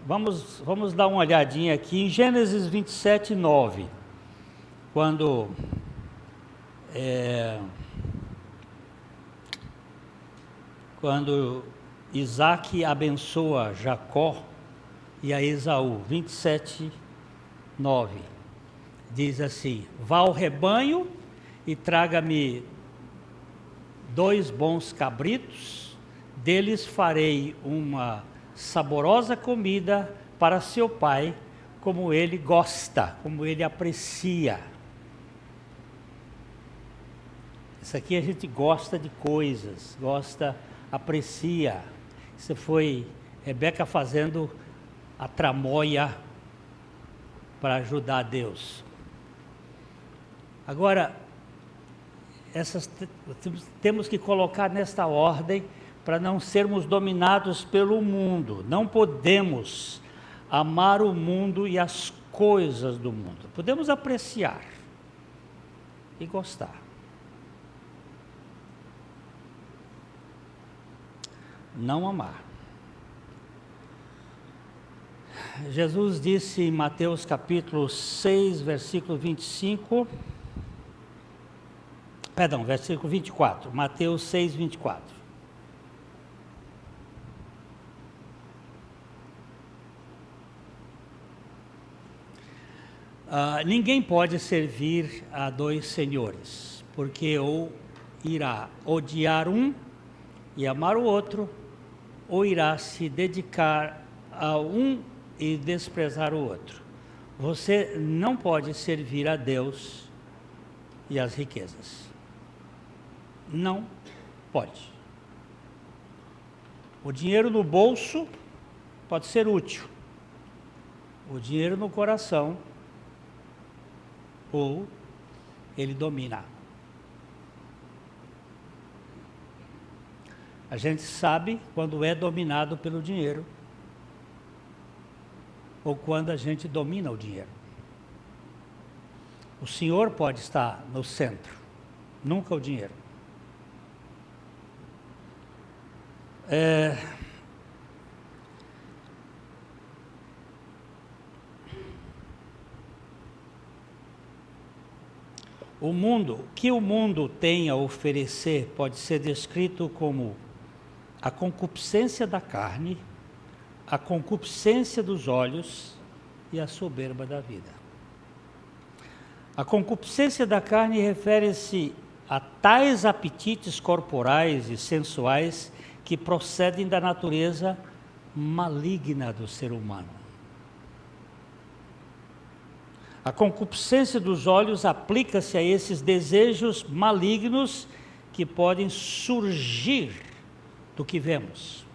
S1: Vamos dar uma olhadinha aqui em Gênesis 27, 9, quando Isaac abençoa Jacó e a Esaú. 27, 9, diz assim: vá ao rebanho e traga-me 2 bons cabritos, deles farei uma saborosa comida para seu pai, como ele gosta, como ele aprecia. Isso aqui a gente gosta de coisas, aprecia. Isso foi Rebeca fazendo a tramóia para ajudar Deus. Agora, temos que colocar nesta ordem para não sermos dominados pelo mundo. Não podemos amar o mundo e as coisas do mundo. Podemos apreciar e gostar. Não amar. Jesus disse em Mateus capítulo 6, versículo 25, versículo 24, Mateus 6, 24. Ninguém pode servir a 2 senhores, porque ou irá odiar um e amar o outro, ou irá se dedicar a um e desprezar o outro. Você não pode servir a Deus e as riquezas. Não pode. O dinheiro no bolso pode ser útil. O dinheiro no coração, ou ele domina. A gente sabe quando é dominado pelo dinheiro, ou quando a gente domina o dinheiro. O Senhor pode estar no centro, nunca o dinheiro. O que o mundo tem a oferecer pode ser descrito como a concupiscência da carne, a concupiscência dos olhos e a soberba da vida. A concupiscência da carne refere-se a tais apetites corporais e sensuais que procedem da natureza maligna do ser humano. A concupiscência dos olhos aplica-se a esses desejos malignos que podem surgir do que vemos.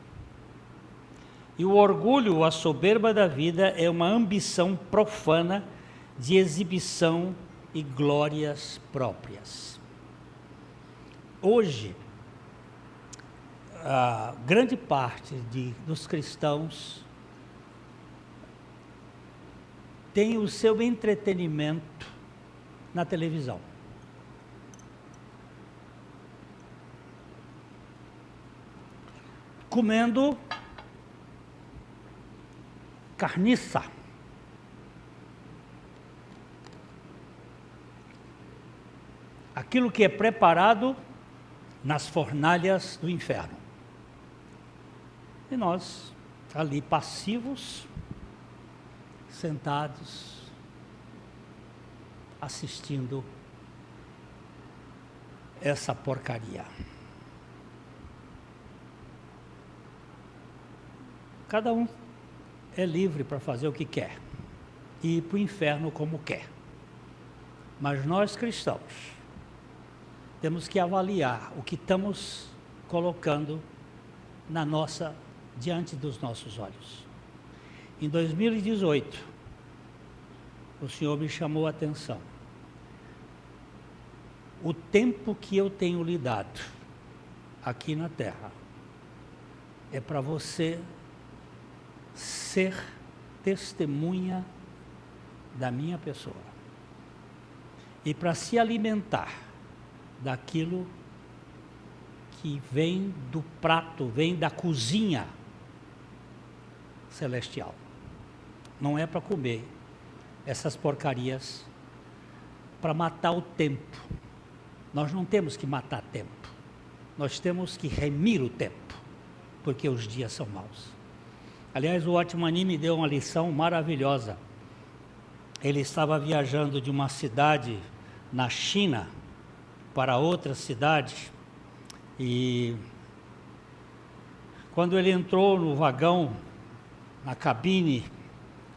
S1: E o orgulho, a soberba da vida, é uma ambição profana de exibição e glórias próprias. Hoje, a grande parte dos cristãos tem o seu entretenimento na televisão. comendo carniça. Aquilo que é preparado nas fornalhas do inferno. E nós, ali passivos, sentados, assistindo essa porcaria. Cada um é livre para fazer o que quer e ir para o inferno como quer. Mas nós cristãos temos que avaliar o que estamos colocando diante dos nossos olhos. Em 2018, o Senhor me chamou a atenção. O tempo que eu tenho lidado aqui na Terra é para você ser testemunha da minha pessoa e para se alimentar daquilo que vem do prato, vem da cozinha celestial. Não é para comer essas porcarias para matar o tempo. Nós não temos que matar tempo, nós temos que remir o tempo, porque os dias são maus. Aliás, o Otmani me deu uma lição maravilhosa. Ele estava viajando de uma cidade na China para outra cidade, e quando ele entrou no vagão, na cabine,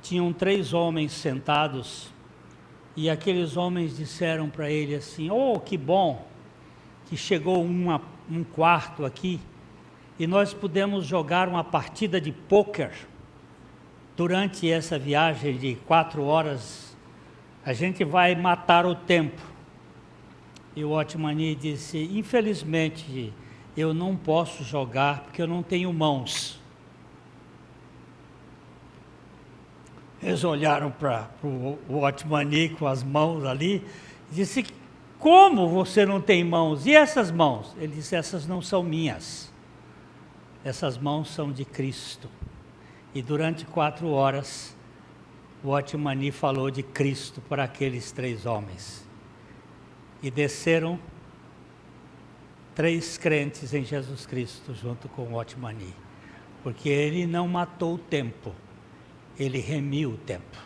S1: tinham 3 homens sentados, e aqueles homens disseram para ele assim: "Oh, que bom que chegou um quarto aqui, e nós pudemos jogar uma partida de pôquer durante essa viagem de 4 horas, a gente vai matar o tempo." E o Otmani disse: "Infelizmente, eu não posso jogar porque eu não tenho mãos." Eles olharam para o Otmani com as mãos ali, e disse: "Como você não tem mãos? E essas mãos?" Ele disse: "Essas não são minhas. Essas mãos são de Cristo." E durante 4 horas, o Otmani falou de Cristo para aqueles 3 homens. E desceram 3 crentes em Jesus Cristo junto com o Otmani. Porque ele não matou o tempo, ele remiu o tempo.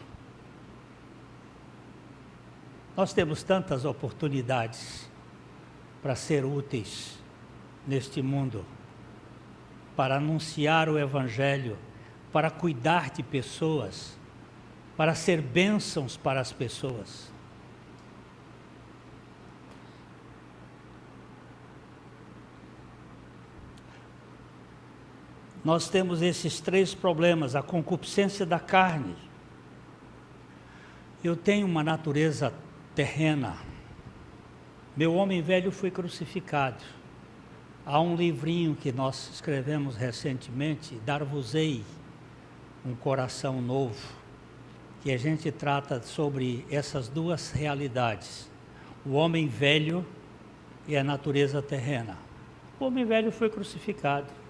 S1: Nós temos tantas oportunidades para ser úteis neste mundo, para anunciar o Evangelho, para cuidar de pessoas, para ser bênçãos para as pessoas. Nós temos esses 3 problemas: a concupiscência da carne. Eu tenho uma natureza terrena. Meu homem velho foi crucificado. Há um livrinho que nós escrevemos recentemente, Dar-vos-ei um coração novo, que a gente trata sobre essas 2 realidades: o homem velho e a natureza terrena. O homem velho foi crucificado,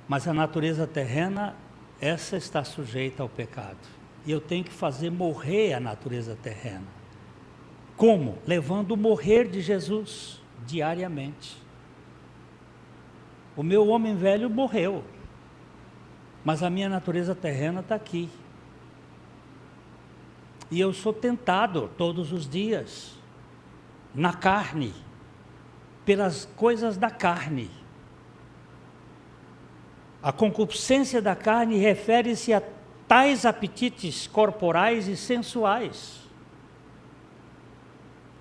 S1: mas a natureza terrena, essa está sujeita ao pecado. E eu tenho que fazer morrer a natureza terrena. Como? Levando o morrer de Jesus diariamente. O meu homem velho morreu, mas a minha natureza terrena está aqui. E eu sou tentado todos os dias, na carne, pelas coisas da carne. A concupiscência da carne refere-se a tais apetites corporais e sensuais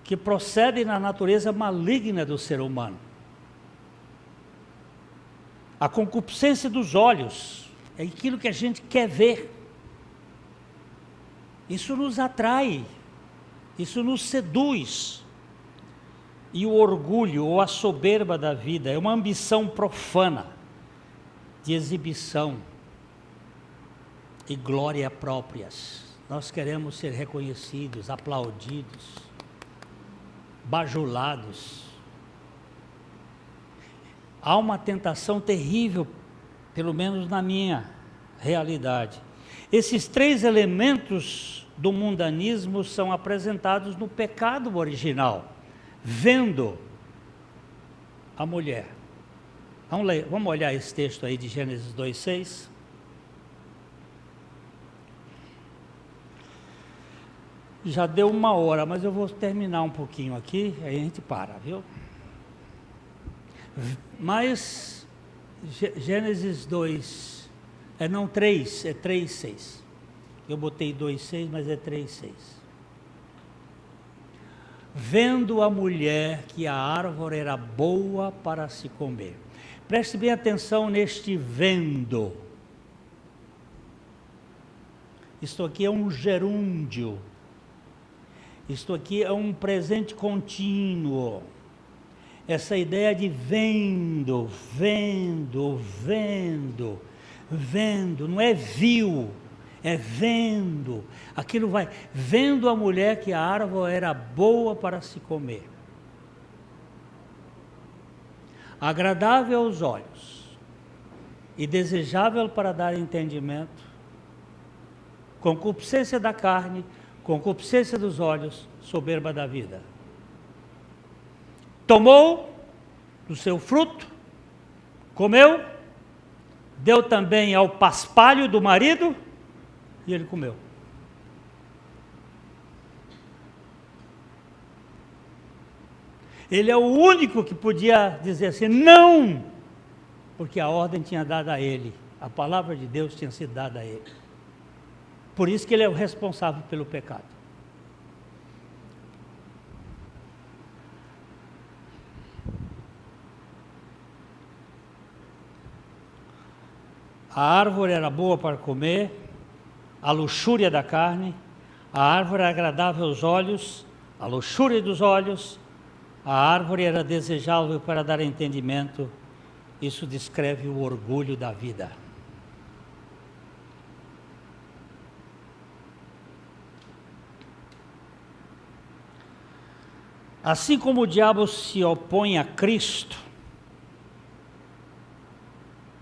S1: que procedem da natureza maligna do ser humano. A concupiscência dos olhos é aquilo que a gente quer ver. Isso nos atrai, isso nos seduz. E o orgulho ou a soberba da vida é uma ambição profana de exibição e glória próprias. Nós queremos ser reconhecidos, aplaudidos, bajulados. há uma tentação terrível, pelo menos na minha realidade. Esses 3 elementos do mundanismo são apresentados no pecado original, vendo a mulher. Vamos olhar esse texto aí de Gênesis 2:6. Já deu 1 hora, mas eu vou terminar um pouquinho aqui, aí a gente para, viu? Mas Gênesis 2, não 3, é 3:6. Eu botei 2:6, mas é 3:6. Vendo a mulher que a árvore era boa para se comer. Preste bem atenção neste vendo. Isto aqui é um gerúndio. Isto aqui é um presente contínuo. Essa ideia de vendo, vendo, vendo, vendo, não é viu, é vendo. Aquilo vai, vendo a mulher que a árvore era boa para se comer, agradável aos olhos e desejável para dar entendimento, concupiscência da carne, concupiscência dos olhos, soberba da vida. Tomou do seu fruto, comeu, deu também ao paspalho do marido, e ele comeu. Ele é o único que podia dizer assim, não, porque a ordem tinha dado a ele, a palavra de Deus tinha sido dada a ele. Por isso que ele é o responsável pelo pecado. A árvore era boa para comer, a luxúria da carne, a árvore era agradável aos olhos, a luxúria dos olhos, a árvore era desejável para dar entendimento. Isso descreve o orgulho da vida. Assim como o diabo se opõe a Cristo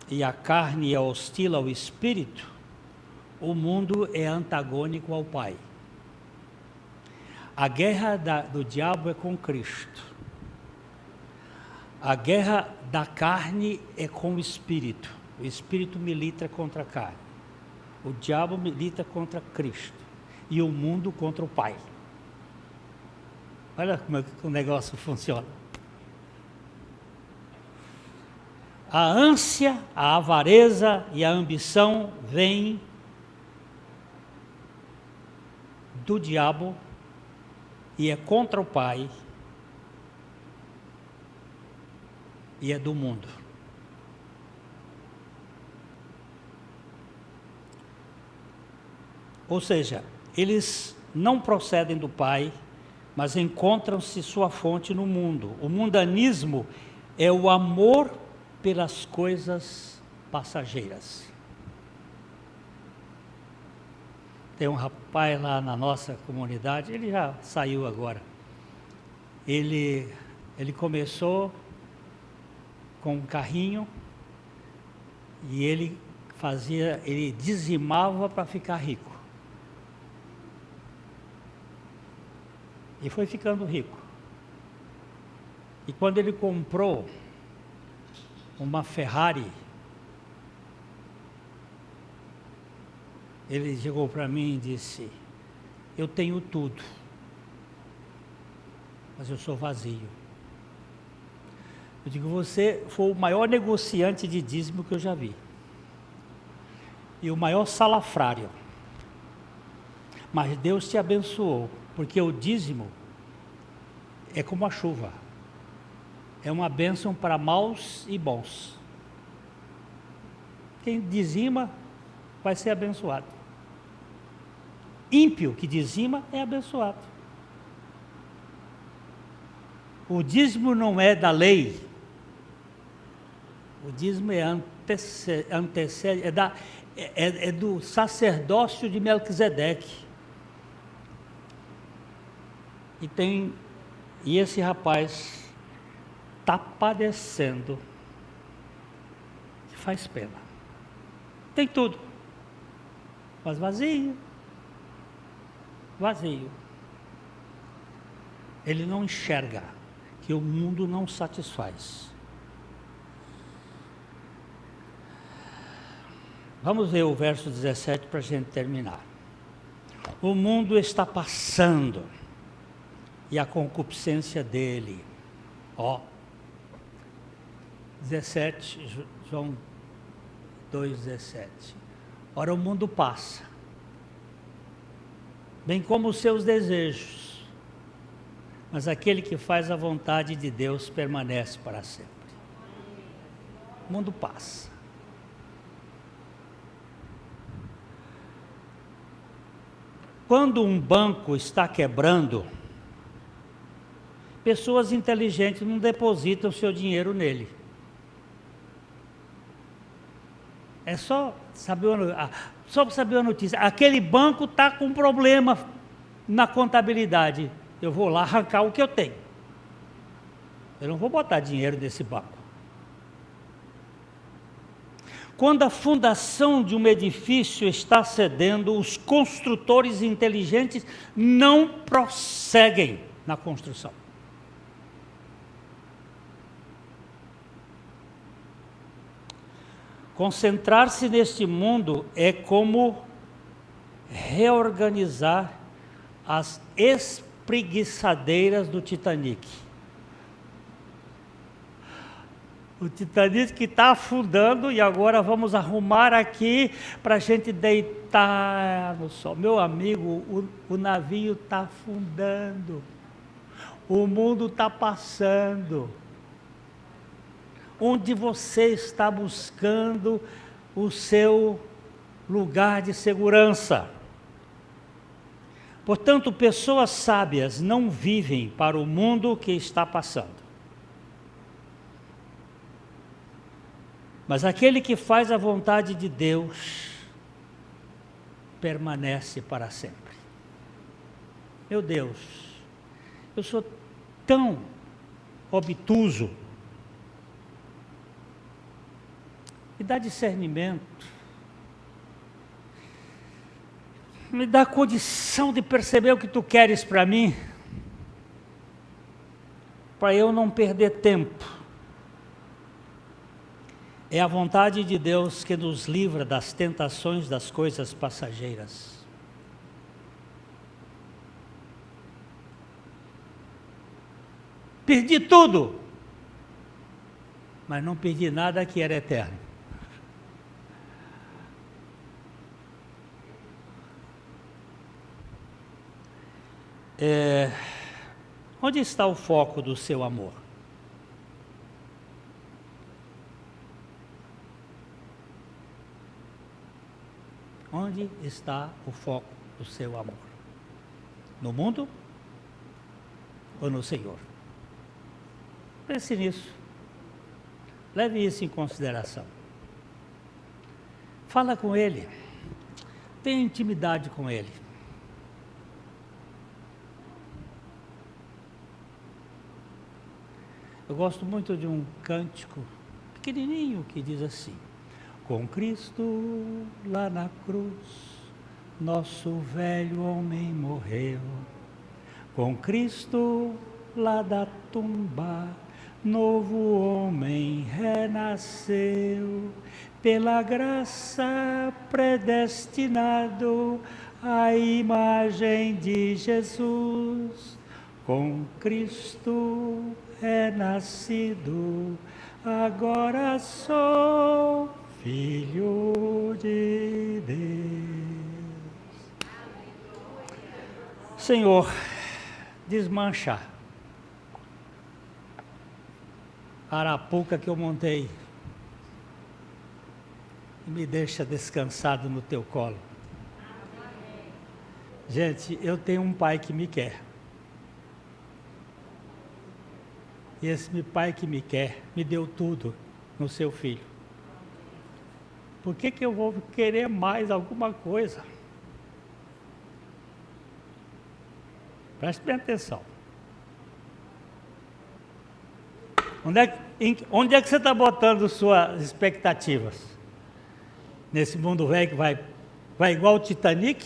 S1: e a carne é hostil ao Espírito, o mundo é antagônico ao Pai. A guerra do diabo é com Cristo. A guerra da carne é com o Espírito. O Espírito milita contra a carne. O diabo milita contra Cristo. E o mundo contra o Pai. Olha como é que o negócio funciona. A ânsia, a avareza e a ambição vêm do diabo e é contra o Pai e é do mundo. Ou seja, eles não procedem do Pai, mas encontram-se sua fonte no mundo. O mundanismo é o amor pelas coisas passageiras. Tem um rapaz lá na nossa comunidade, ele já saiu agora. Ele começou com um carrinho e ele dizimava para ficar rico. E foi ficando rico. E quando ele comprou uma Ferrari, ele chegou para mim e disse, eu tenho tudo, mas eu sou vazio. Eu digo, você foi o maior negociante de dízimo que eu já vi. E o maior salafrário. Mas Deus te abençoou, porque o dízimo é como a chuva. É uma bênção para maus e bons. Quem dizima vai ser abençoado. Ímpio que dizima é abençoado. O dízimo não é da lei. O dízimo é do sacerdócio de Melquisedeque. E esse rapaz está padecendo faz pena. Tem tudo, mas vazio. Vazio. Ele não enxerga que o mundo não satisfaz. Vamos ver o verso 17 para a gente terminar. O mundo está passando e a concupiscência dele. 17, João 2,17. Ora, o mundo passa, bem como os seus desejos, mas aquele que faz a vontade de Deus permanece para sempre. O mundo passa. Quando um banco está quebrando, pessoas inteligentes não depositam seu dinheiro nele. É só saber a notícia. Aquele banco está com problema na contabilidade. Eu vou lá arrancar o que eu tenho. Eu não vou botar dinheiro nesse banco. Quando a fundação de um edifício está cedendo, os construtores inteligentes não prosseguem na construção. Concentrar-se neste mundo é como reorganizar as espreguiçadeiras do Titanic. O Titanic está afundando e agora vamos arrumar aqui para a gente deitar no sol. Meu amigo, o navio está afundando. O mundo está passando. Onde você está buscando o seu lugar de segurança? Portanto, pessoas sábias não vivem para o mundo que está passando. Mas aquele que faz a vontade de Deus permanece para sempre. Meu Deus, eu sou tão obtuso. Me dá discernimento. Me dá condição de perceber o que tu queres para mim, para eu não perder tempo. É a vontade de Deus que nos livra das tentações das coisas passageiras. Perdi tudo, mas não perdi nada que era eterno. Onde está o foco do seu amor? Onde está o foco do seu amor? No mundo ou no Senhor? Pense nisso. Leve isso em consideração. Fala com Ele. Tenha intimidade com Ele. Eu gosto muito de um cântico pequenininho que diz assim: com Cristo lá na cruz, nosso velho homem morreu. Com Cristo lá da tumba, novo homem renasceu. Pela graça predestinado à imagem de Jesus. Com Cristo é nascido, agora sou Filho de Deus. Senhor, desmancha a arapuca que eu montei e me deixa descansado no teu colo. Gente, eu tenho um pai que me quer. E esse pai que me quer, me deu tudo no seu filho. Por que eu vou querer mais alguma coisa? Preste bem atenção. Onde é que você está botando suas expectativas? Nesse mundo velho que vai igual o Titanic?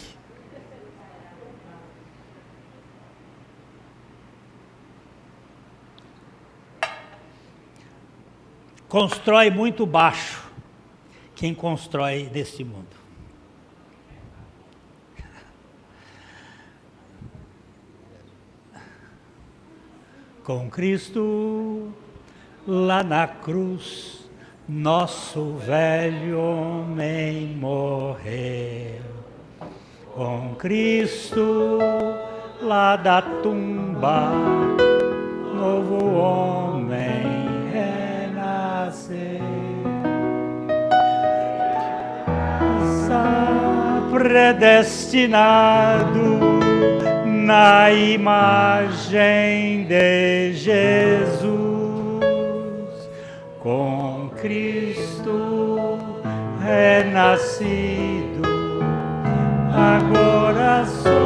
S1: Constrói muito baixo quem constrói nesse mundo. Com Cristo lá na cruz, nosso velho homem morreu. Com Cristo lá da tumba, novo homem renasceu. Está predestinado na imagem de Jesus, com Cristo renascido, agora sou